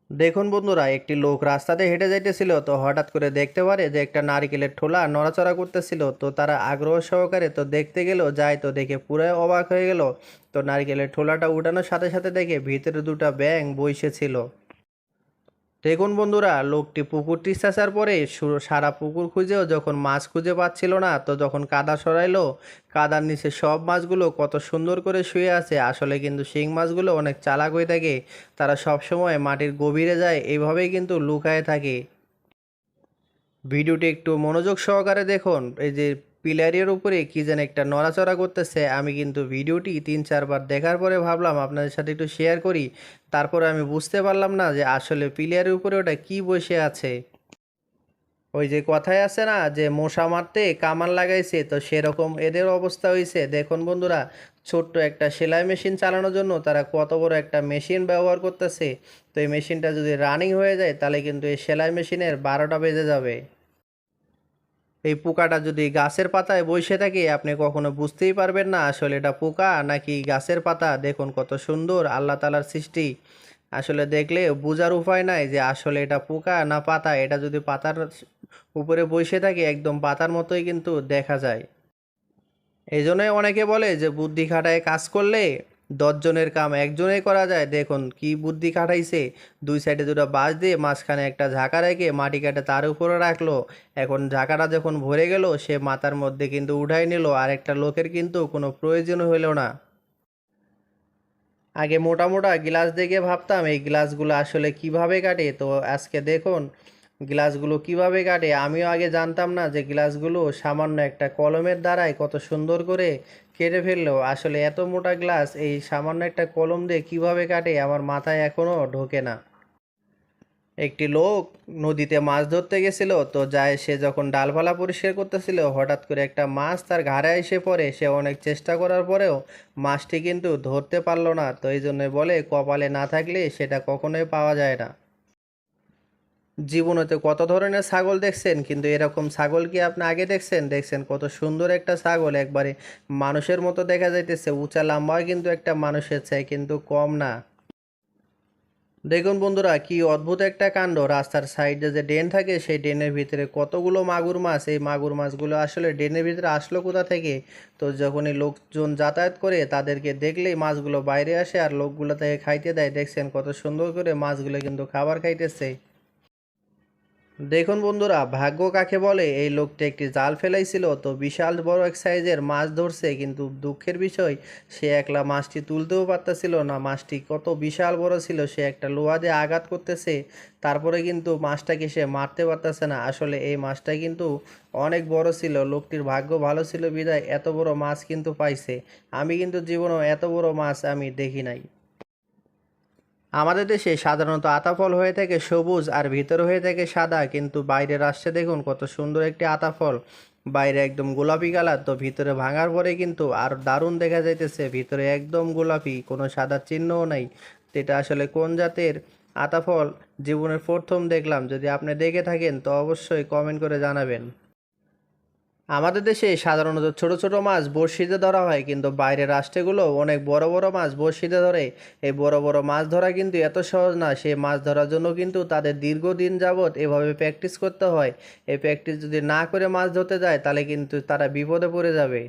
দেখুন বন্ধুরা, একটি লোক রাস্তাতে হেঁটে যাইতেছিল, তো হঠাৎ করে দেখতে পারে যে একটা নারকেলের ঠোলা নড়াচড়া করতেছিল। তো তারা আগ্রহ সহকারে তো দেখতে গেল, যায় তো দেখে পুরাই অবাক হয়ে গেল। তো নারকেলের ঠোলাটা উঠানোর সাথে সাথে দেখে ভিতরে দুটো ব্যাঙ বসেছিল। দেখুন বন্ধুরা, লোকটি পুকুরটি চেঁচার পরে সারা পুকুর খুঁজেও যখন মাছ খুঁজে পাচ্ছিল না, তো যখন কাদা সরাইলো, কাদার নিচে সব মাছগুলো কত সুন্দর করে শুয়ে আছে। আসলে কিন্তু শিং মাছগুলো অনেক চালাক হয়ে থাকে, তারা সব সময় মাটির গভীরে যায়, এইভাবেই কিন্তু লুকায়ে থাকে। ভিডিওটি একটু মনোযোগ সহকারে দেখুন। এই যে পিলারের উপরে কি যেন একটা নড়াচড়া করতেছে। আমি কিন্তু ভিডিওটি ৩-৪ বার দেখার পরে ভাবলাম আপনাদের সাথে একটু শেয়ার করি। তারপরে আমি বুঝতে পারলাম না যে আসলে পিলারের উপরে ওটা কি বসে আছে। ওই যে কথায় আছে না যে মশা মারতে কামান লাগাইছে, তো সেরকম এদের অবস্থা হয়েছে। দেখুন বন্ধুরা, ছোট্ট একটা সেলাই মেশিন চালানোর জন্য তারা কত বড় একটা মেশিন ব্যবহার করতেছে। তো এই মেশিনটা যদি রানিং হয়ে যায় তাহলে কিন্তু এই সেলাই মেশিনের 12টা বেজে যাবে। এই পোকাটা যদি গাছের পাতায় বসে থাকে, আপনি কখনো বুঝতেই পারবেন না আসলে এটা পোকা নাকি গাছের পাতা। দেখুন কত সুন্দর আল্লাহ তাআলার সৃষ্টি। আসলে দেখলে বোঝার উপায় নাই যে আসলে এটা পোকা না পাতা। এটা যদি পাতার উপরে বসে থাকে, একদম পাতার মতোই কিন্তু দেখা যায়। এই জন্যই অনেকে বলে যে বুদ্ধি খাটায় কাজ করলে 10 জনের কাম একজনেই করা যায়। দেখুন কি বুদ্ধি খাটাইছে, দুই সাইডে দুটো বাঁশ দিয়ে মাঝখানে একটা ঝাঁকা রেখে মাটি কাটে তার উপরে রাখলো। এখন ঝাঁকাটা যখন ভরে গেল, সে মাথার মধ্যে কিন্তু উঠাই নিল, আর একটা লোকের কিন্তু কোনো প্রয়োজন হইল না। আগে মোটা মোটা গ্লাস দেখে ভাবতাম এই গ্লাসগুলো আসলে কিভাবে কাটে, তো আজকে দেখুন গ্লাসগুলো কিভাবে কাটে। আমিও আগে জানতাম না যে গ্লাসগুলো সামান্য একটা কলমের দ্বারাই কত সুন্দর করে কেটে ফেললো। আসলে এত মোটা গ্লাস এই সামান্য একটা কলম দিয়ে কিভাবে কাটে আমার মাথায় এখনো ঢোকে না। একটি লোক নদীতে মাছ ধরতে গেছিল, তো যায় সে যখন ডালপালা পরিষ্কার করতেছিল, হঠাৎ করে একটা মাছ তার ঘাড়ে এসে পড়ে। সে অনেক চেষ্টা করার পরেও মাছটি কিন্তু ধরতে পারলো না। তো এই জন্য বলে কপালে না থাকলে সেটা কখনোই পাওয়া যায় না। জীবনেতে কত ধরনের ছাগল দেখছেন, কিন্তু এরকম ছাগল কি আপনি আগে দেখছেন? দেখছেন কত সুন্দর একটা ছাগল, একবারে মানুষের মতো দেখা যাইতেছে, উঁচা লম্বা কিন্তু একটা মানুষের চাই কিন্তু কম না। দেখুন বন্ধুরা, কি অদ্ভুত একটা কাণ্ড। রাস্তার সাইডে যে ড্রেন থাকে, সেই ড্রেনের ভিতরে কতগুলো মাগুর মাছ। এই মাগুর মাছগুলো আসলে ড্রেনের ভিতরে আসলো কোথা থেকে? তো যখনই লোকজন যাতায়াত করে তাদেরকে দেখলেই মাছগুলো বাইরে আসে আর লোকগুলো থেকে খাইতে দেয়। দেখছেন কত সুন্দর করে মাছগুলো কিন্তু খাবার খাইতেছে। দেখুন বন্ধুরা, ভাগ্য কাকে বলে। এই লোকটা একটি জাল ফেলাইছিল, তো বিশাল বড় এক সাইজের মাছ ধরছে, কিন্তু দুঃখের বিষয় সে একলা মাছটি তুলতেও পারতেছিল না। মাছটি কত বিশাল বড় ছিল, সে একটা লোহা দিয়ে আঘাত করতেছে, তারপরে কিন্তু মাছটাকে সে মারতে পারতেছে না। আসলে এই মাছটা কিন্তু অনেক বড় ছিল। লোকটির ভাগ্য ভালো ছিল বিধায় এত বড় মাছ কিন্তু পাইছে। আমি কিন্তু জীবনেও এত বড় মাছ আমি দেখি নাই। আমাদের দেশে সাধারণত আতা ফল হয়ে থাকে সবুজ আর ভিতরে হয়ে থাকে সাদা, কিন্তু বাইরের রাষ্ট্রে দেখুন কত সুন্দর একটি আতা ফল। বাইরে একদম গোলাপি কালার, তো ভিতরে ভাঙার পরে কিন্তু আর দারুণ দেখা যাইতেছে। ভিতরে একদম গোলাপি, কোনো সাদা চিহ্নও নাই। তো এটা আসলে কোন জাতের আতা ফল জীবনের প্রথম দেখলাম। যদি আপনি দেখে থাকেন তো অবশ্যই কমেন্ট করে জানাবেন। আমাদের দেশে সাধারণত ছোট ছোট মাছ বড়শিতে ধরা হয়, কিন্তু বাইরের রাষ্ট্রগুলো অনেক বড় বড় মাছ বড়শিতে ধরে। এই বড় বড় মাছ ধরা কিন্তু এত সহজ না। সেই মাছ ধরার জন্য কিন্তু তাদের দীর্ঘদিন যাবৎ এভাবে প্র্যাকটিস করতে হয়। এই প্র্যাকটিস যদি না করে মাছ ধরতে যায় তাহলে কিন্তু তারা বিপদে পড়ে যাবে।